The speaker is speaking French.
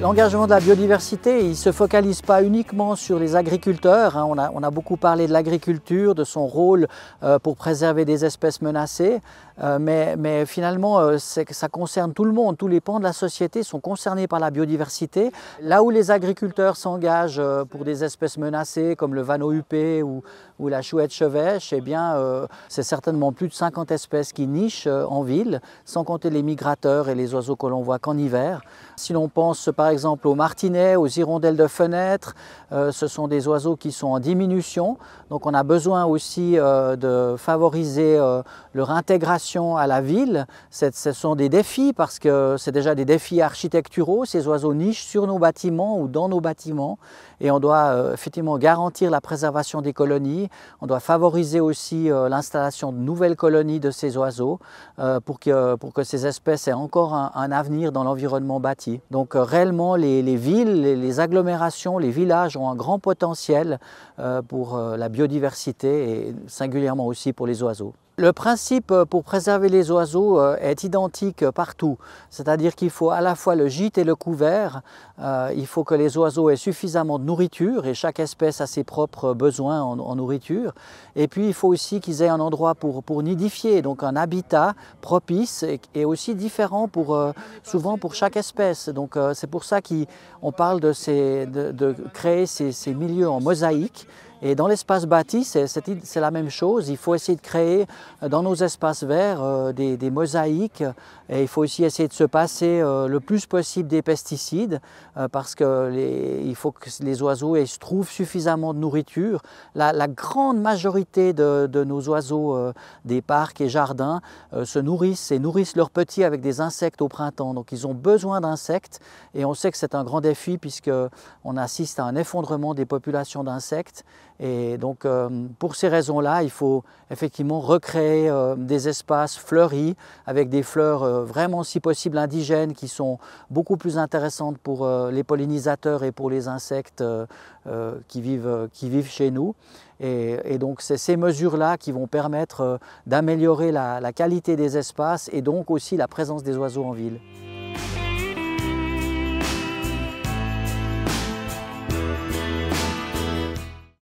L'engagement de la biodiversité, il ne se focalise pas uniquement sur les agriculteurs. On a beaucoup parlé de l'agriculture, de son rôle pour préserver des espèces menacées, mais finalement ça concerne tout le monde. Tous les pans de la société sont concernés par la biodiversité. Là où les agriculteurs s'engagent pour des espèces menacées comme le vanneau huppé ou la chouette chevêche, eh bien c'est certainement plus de 50 espèces qui nichent en ville, sans compter les migrateurs et les oiseaux que l'on voit qu'en hiver. Si l'on pense par exemple aux martinets, aux hirondelles de fenêtre, ce sont des oiseaux qui sont en diminution. Donc on a besoin aussi de favoriser leur intégration à la ville. Ce sont des défis parce que c'est déjà des défis architecturaux. Ces oiseaux nichent sur nos bâtiments ou dans nos bâtiments et on doit effectivement garantir la préservation des colonies. On doit favoriser aussi l'installation de nouvelles colonies de ces oiseaux pour que ces espèces aient encore un avenir dans l'environnement bâti. Donc réellement les villes, les agglomérations, les villages ont un grand potentiel pour la biodiversité et singulièrement aussi pour les oiseaux. Le principe pour préserver les oiseaux est identique partout, c'est-à-dire qu'il faut à la fois le gîte et le couvert, il faut que les oiseaux aient suffisamment de nourriture et chaque espèce a ses propres besoins en nourriture, et puis il faut aussi qu'ils aient un endroit pour nidifier, donc un habitat propice et aussi différent souvent pour chaque espèce. Donc c'est pour ça qu'on parle de créer ces milieux en mosaïque. Et dans l'espace bâti, c'est la même chose. Il faut essayer de créer dans nos espaces verts des mosaïques et il faut aussi essayer de se passer le plus possible des pesticides parce qu'il faut que les oiseaux trouvent suffisamment de nourriture. La grande majorité de nos oiseaux des parcs et jardins se nourrissent leurs petits avec des insectes au printemps. Donc ils ont besoin d'insectes et on sait que c'est un grand défi puisqu'on assiste à un effondrement des populations d'insectes. Et donc pour ces raisons-là, il faut effectivement recréer des espaces fleuris avec des fleurs vraiment si possible indigènes qui sont beaucoup plus intéressantes pour les pollinisateurs et pour les insectes qui vivent chez nous. Et donc c'est ces mesures-là qui vont permettre d'améliorer la qualité des espaces et donc aussi la présence des oiseaux en ville.